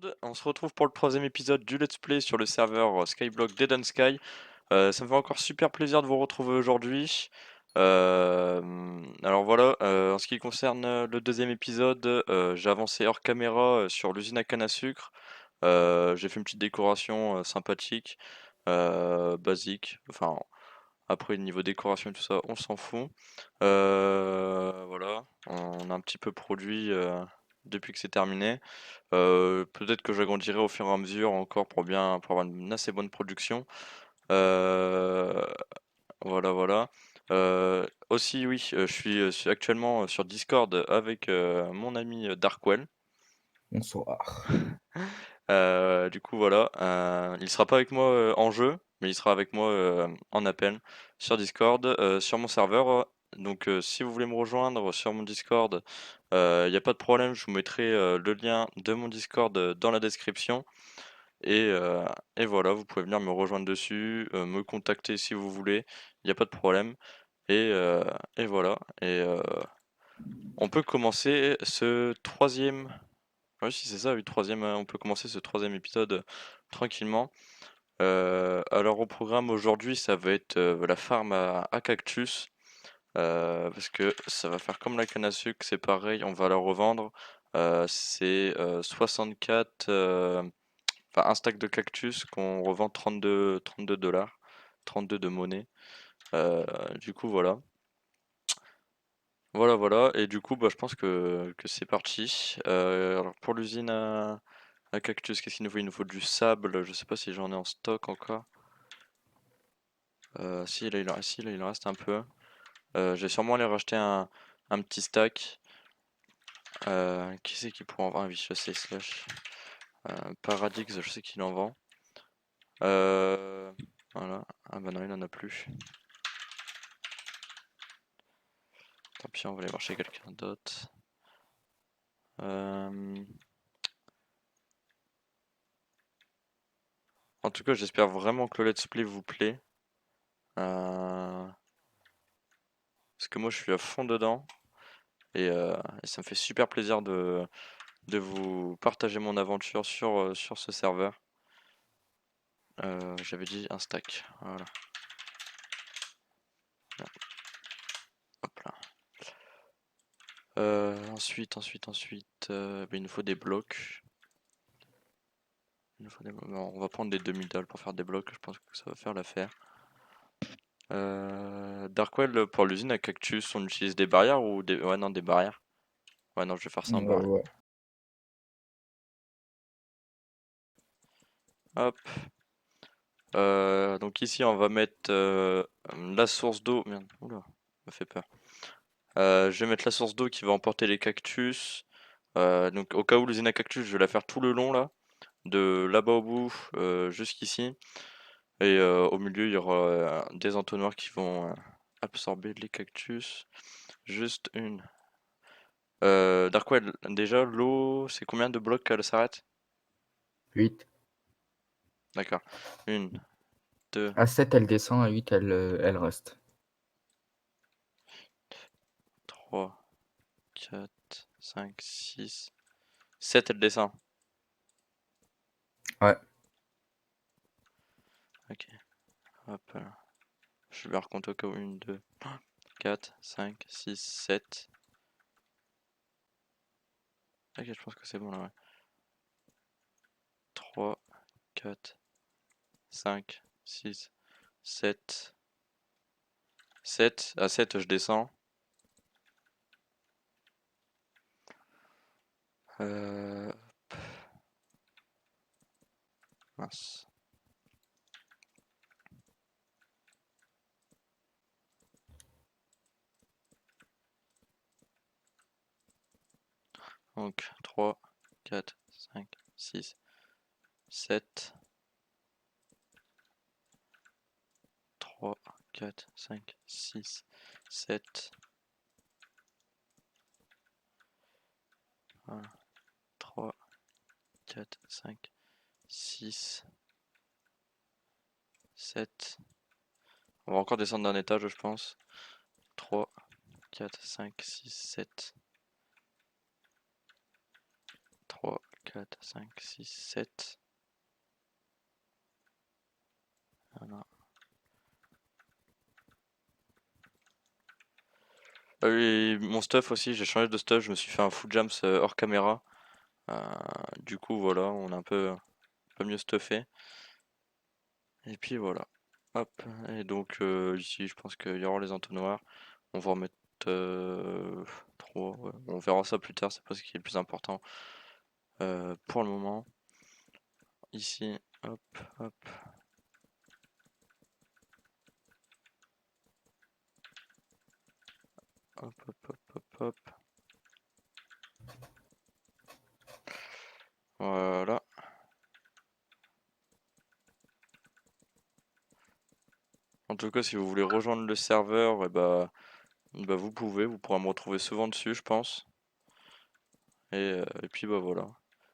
monde, on se retrouve pour le troisième épisode du Let's Play sur le serveur Skyblock Dead and Sky. Ça me fait encore super plaisir de vous retrouver aujourd'hui. Alors voilà, en ce qui concerne le deuxième épisode, j'ai avancé hors caméra sur l'usine à canne à sucre. J'ai fait une petite décoration sympathique, basique. Enfin, après niveau décoration et tout ça, on s'en fout. Voilà, on a un petit peu produit depuis que c'est terminé. Peut-être que j'agrandirai au fur et à mesure encore pour avoir une assez bonne production. Euh, voilà, voilà. Aussi, oui, je suis actuellement sur Discord avec mon ami Darkwell. Bonsoir. Du coup, voilà. Il sera pas avec moi en jeu, mais il sera avec moi en appel sur Discord, sur mon serveur. Donc, si vous voulez me rejoindre sur mon Discord, il n'y a pas de problème. Je vous mettrai le lien de mon Discord dans la description. Et, euh, et voilà, vous pouvez venir me rejoindre dessus, me contacter si vous voulez. Il n'y a pas de problème. Et, euh, et voilà. On peut commencer ce troisième. Oui, si c'est ça, oui, troisième, on peut commencer ce troisième épisode tranquillement. Alors au programme aujourd'hui, ça va être la farm à cactus, parce que ça va faire comme la canne à sucre, c'est pareil, on va la revendre. C'est 64, enfin un stack de cactus qu'on revend 32 dollars, 32 de monnaie. Euh, du coup voilà. Voilà, voilà, et du coup, bah, je pense que c'est parti. Alors pour l'usine à cactus, qu'est-ce qu'il nous faut? Il nous faut du sable, je sais pas si j'en ai en stock encore. Si, si, là, il en reste un peu. Je vais sûrement aller racheter un petit stack. Qui c'est qui pourra en vendre? Ah oui, je sais, Slash. Paradix, je sais qu'il en vend. Euh, voilà. Ah bah non, il en a plus. Tant pis, on va aller voir chez quelqu'un d'autre. Euh, En tout cas, j'espère vraiment que le let's play vous plaît. Euh, Parce que moi, je suis à fond dedans. Et ça me fait super plaisir de vous partager mon aventure sur ce serveur. J'avais dit un stack. Voilà. Hop là. Ensuite, bah, il nous faut des blocs. Non, on va prendre des demi-dalles pour faire des blocs. Je pense que ça va faire l'affaire. Darkwell, pour l'usine à cactus, on utilise des barrières ou des... Ouais, non, des barrières. Ouais, non, je vais faire ça en barrière. Ouais. Hop. Donc ici, on va mettre la source d'eau. Merde, oula, ça me fait peur. Je vais mettre la source d'eau qui va emporter les cactus. Donc au cas où l'usine à cactus, je vais la faire tout le long là, de là-bas au bout jusqu'ici. Et au milieu, il y aura des entonnoirs qui vont absorber les cactus. Juste une. Darkwell, déjà, l'eau, c'est combien de blocs qu'elle s'arrête? 8. D'accord. Une, deux, À 7, elle descend, à 8, elle reste. trois, quatre, cinq, six, sept, elle descend. Ouais. Ok, hop là. Je vais recompter au cas où. Une, deux, quatre, cinq, six, sept. Ok, je pense que c'est bon là, ouais. 3, 4, 5, 6, 7. 7. À 7, je descends. Euh... Mince. Donc 3, 4, 5, 6, 7. 3, 4, 5, 6, 7. 1, 3, 4, 5, 6, 7. On va encore descendre d'un étage, je pense. 3, 4, 5, 6, 7. 3, 4, 5, 6, 7. Voilà. Et mon stuff aussi, j'ai changé de stuff, je me suis fait un full jams hors caméra. Du coup voilà, on est un peu mieux stuffé. Et puis voilà. Hop. Et donc ici je pense qu'il y aura les entonnoirs. On va en mettre 3. Ouais. On verra ça plus tard, c'est pas ce qui est le plus important. Pour le moment. Ici, hop, hop. Hop, hop, hop, hop, hop. Voilà. En tout cas, si vous voulez rejoindre le serveur, vous pourrez me retrouver souvent dessus, je pense. Et puis bah voilà.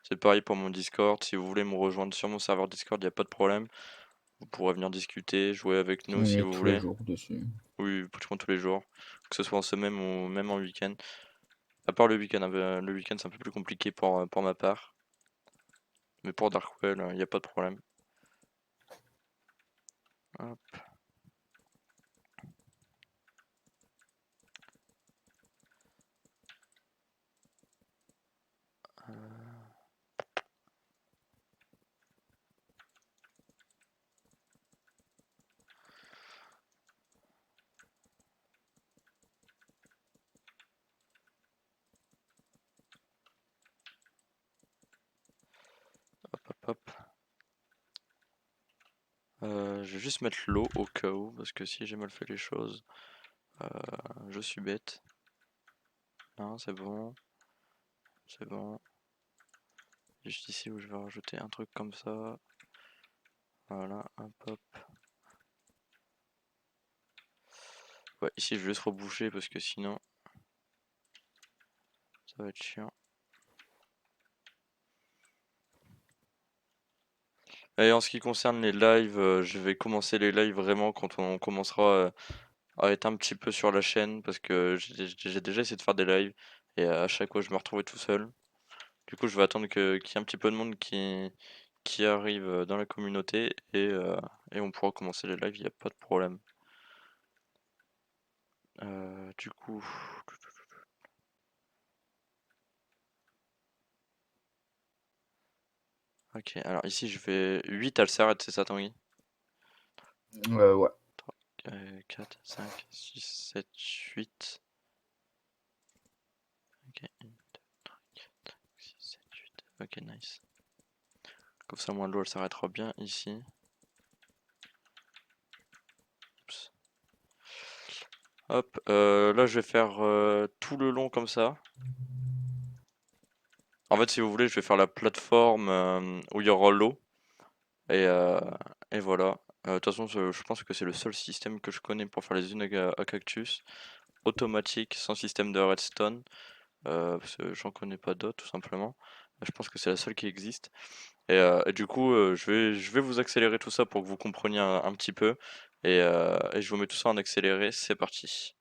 C'est pareil pour mon Discord. Si vous voulez me rejoindre sur mon serveur Discord, il n'y a pas de problème. Vous pourrez venir discuter, jouer avec nous On si est vous tous les voulez. jours dessus. Oui, pratiquement tous les jours. Que ce soit en semaine ou même en week-end. À part le week-end, le week-end c'est un peu plus compliqué pour ma part. Mais pour Darkwell, il n'y a pas de problème. Hop. Hop, hop, hop. Je vais juste mettre l'eau au cas où, parce que si j'ai mal fait les choses, je suis bête. Non, c'est bon. C'est bon. Juste ici où je vais rajouter un truc comme ça. Voilà, hop, hop. Ouais, ici je vais juste reboucher parce que sinon, ça va être chiant. Et en ce qui concerne les lives, je vais commencer les lives vraiment quand on commencera à être un petit peu sur la chaîne parce que j'ai déjà essayé de faire des lives et à chaque fois je me retrouvais tout seul. Du coup, je vais attendre qu'il y ait un petit peu de monde qui arrive dans la communauté et on pourra commencer les lives, il n'y a pas de problème. Du coup, ok, alors ici je vais 8 à le s'arrête, c'est ça Tanguy? Ouais. 4, 5, 6, 7, 8. Ok, 1, 2, 3, 4, 6, 7, 8. Ok, nice. Comme ça, moi, l'eau, elle s'arrêtera bien ici. Oups. Hop, là, je vais faire tout le long comme ça. En fait, si vous voulez, je vais faire la plateforme où il y aura l'eau. Et, euh, et voilà. De toute façon, je pense que c'est le seul système que je connais pour faire les unes à cactus. Automatique, sans système de redstone. Parce que j'en connais pas d'autres, tout simplement. Je pense que c'est la seule qui existe. Et du coup, je vais vous accélérer tout ça pour que vous compreniez un petit peu. Et je vous mets tout ça en accéléré, c'est parti.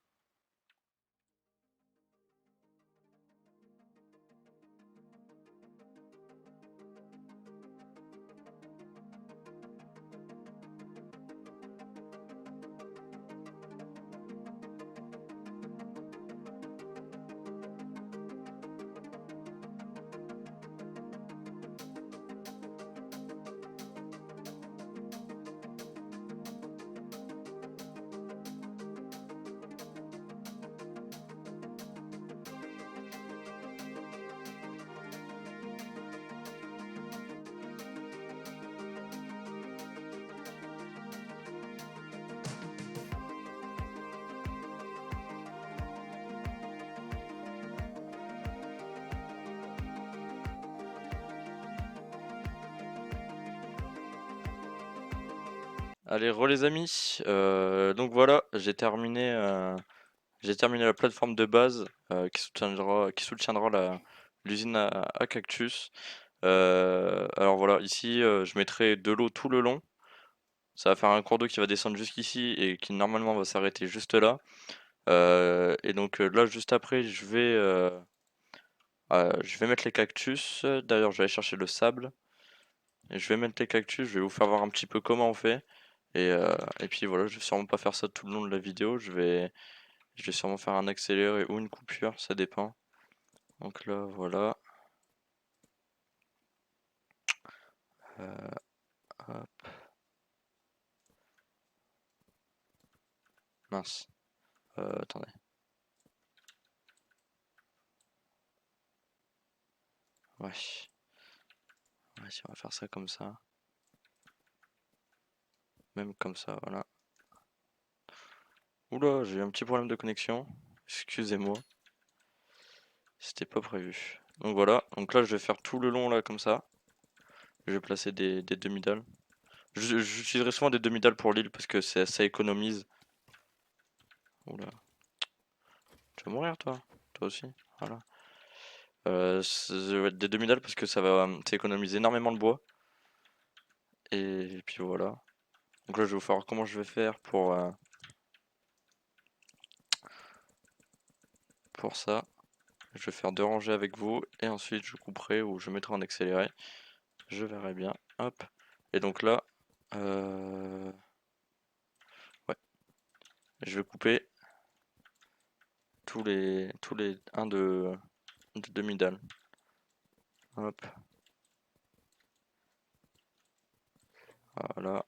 Allez, les amis. Donc voilà, j'ai terminé la plateforme de base qui soutiendra l'usine à cactus. Alors voilà, ici, je mettrai de l'eau tout le long. Ça va faire un cours d'eau qui va descendre jusqu'ici et qui normalement va s'arrêter juste là. Et donc là, juste après, Je vais mettre les cactus. D'ailleurs, je vais aller chercher le sable. Et je vais mettre les cactus. Je vais vous faire voir un petit peu comment on fait. Et puis voilà, je vais sûrement pas faire ça tout le long de la vidéo. Je vais sûrement faire un accéléré ou une coupure, ça dépend. Donc là, voilà. Euh, hop. Mince. Attendez. Ouais. Ouais, si on va faire ça comme ça. Même comme ça, voilà. Oula, j'ai eu un petit problème de connexion. Excusez-moi. C'était pas prévu. Donc voilà. Donc là, je vais faire tout le long là comme ça. Je vais placer des demi-dalles. J'utiliserai souvent des demi-dalles pour l'île parce que ça économise. Oula. Tu vas mourir toi? Toi aussi? Voilà. Des demi-dalles parce que ça économise énormément de bois. Et puis voilà. Donc là, je vais vous faire comment je vais faire pour ça. Je vais faire deux rangées avec vous et ensuite je couperai ou je mettrai en accéléré. Je verrai bien. Hop. Et donc là, ouais, je vais couper tous les 1 de demi-dalle. Hop. Voilà.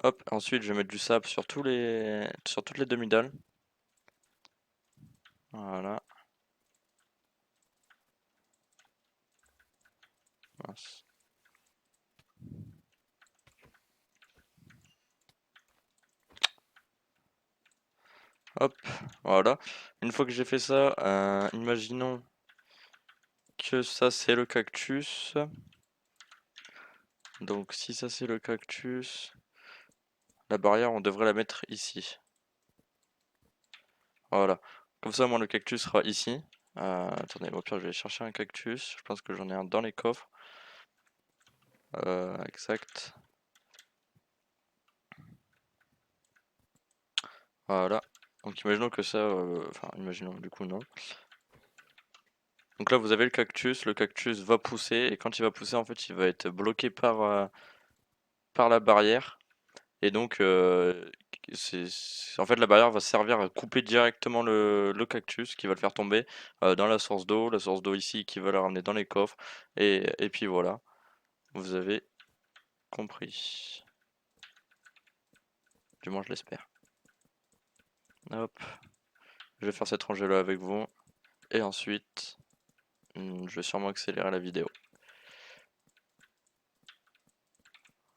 Hop. Ensuite, je vais mettre du sable sur toutes les demi-dalles. Voilà. Mince. Hop. Voilà. Une fois que j'ai fait ça, imaginons que ça c'est le cactus. Donc si ça c'est le cactus, la barrière on devrait la mettre ici. Voilà. Comme ça moi le cactus sera ici. Attendez, au pire je vais chercher un cactus. Je pense que j'en ai un dans les coffres. Exact. Voilà. Donc imaginons que ça... Enfin imaginons, du coup non. Donc là vous avez le cactus va pousser et quand il va pousser en fait il va être bloqué par la barrière. Et donc, en fait, la barrière va servir à couper directement le cactus qui va le faire tomber dans la source d'eau. La source d'eau ici qui va la ramener dans les coffres. Et puis voilà, vous avez compris. Du moins, je l'espère. Hop, je vais faire cette rangée-là avec vous. Et ensuite, je vais sûrement accélérer la vidéo.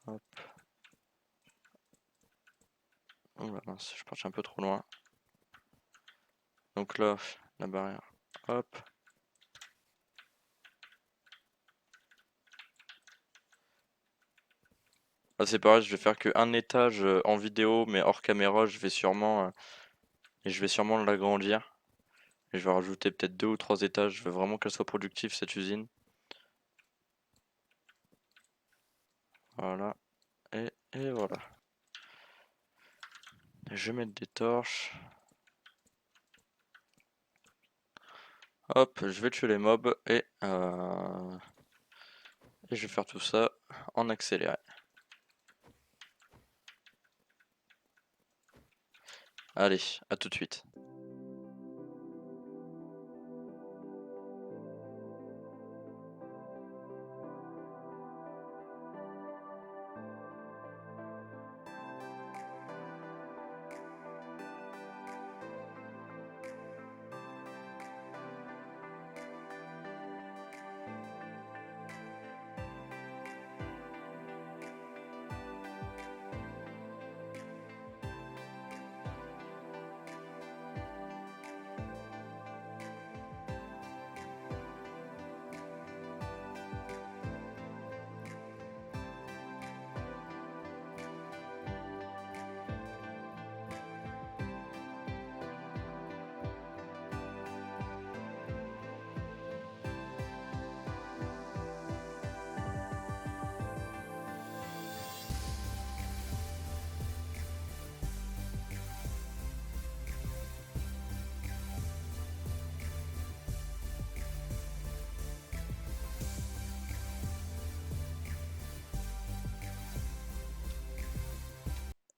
Hop. Oh là, mince, je suis parti un peu trop loin. Donc là, la barrière. Hop. Là, c'est pareil, je vais faire qu'un étage en vidéo, mais hors caméra, je vais sûrement l'agrandir. Et je vais rajouter peut-être 2 ou 3 étages. Je veux vraiment qu'elle soit productive cette usine. Voilà. Et voilà. Je vais mettre des torches. Hop, je vais tuer les mobs et je vais faire tout ça en accéléré. Allez, à tout de suite.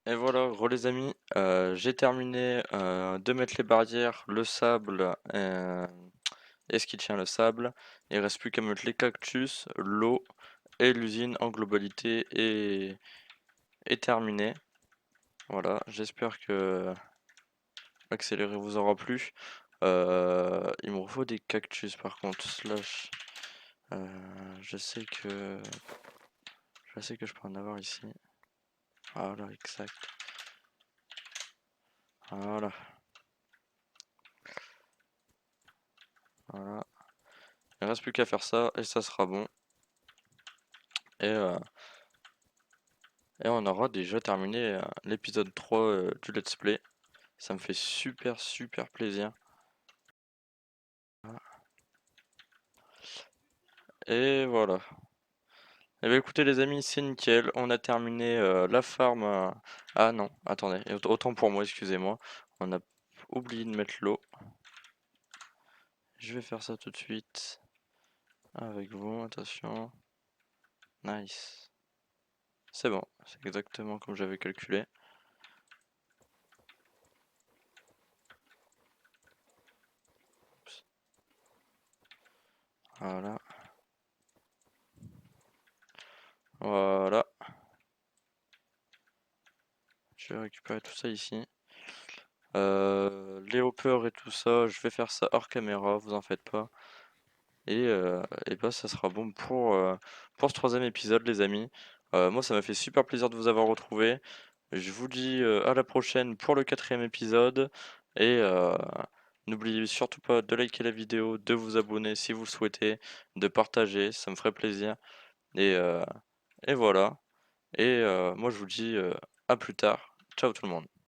Et voilà, les amis, j'ai terminé de mettre les barrières, le sable et ce qui tient le sable. Il reste plus qu'à mettre les cactus, l'eau et l'usine en globalité est terminée. Voilà, j'espère que l'accéléré vous aura plu. Il me faut des cactus par contre, slash. Je sais que je peux en avoir ici. Voilà, exact. Voilà, voilà. Il reste plus qu'à faire ça et ça sera bon. Et, euh, et on aura déjà terminé l'épisode 3 du let's play. Ça me fait super plaisir. Et voilà. Et bien écoutez les amis, c'est nickel. On a terminé la farm. Ah non, attendez, autant pour moi, excusez-moi. On a oublié de mettre l'eau. Je vais faire ça tout de suite. Avec vous, attention. Nice. C'est bon, c'est exactement comme j'avais calculé. Oups. Voilà. Voilà. Je vais récupérer tout ça ici. Les hoppers et tout ça, je vais faire ça hors caméra, vous en faites pas. Et bah ça sera bon pour ce troisième épisode les amis. Moi ça m'a fait super plaisir de vous avoir retrouvé. Je vous dis à la prochaine pour le quatrième épisode. Et n'oubliez surtout pas de liker la vidéo, de vous abonner si vous le souhaitez, de partager, ça me ferait plaisir. Et, euh, et voilà. Et moi je vous dis à plus tard. Ciao tout le monde.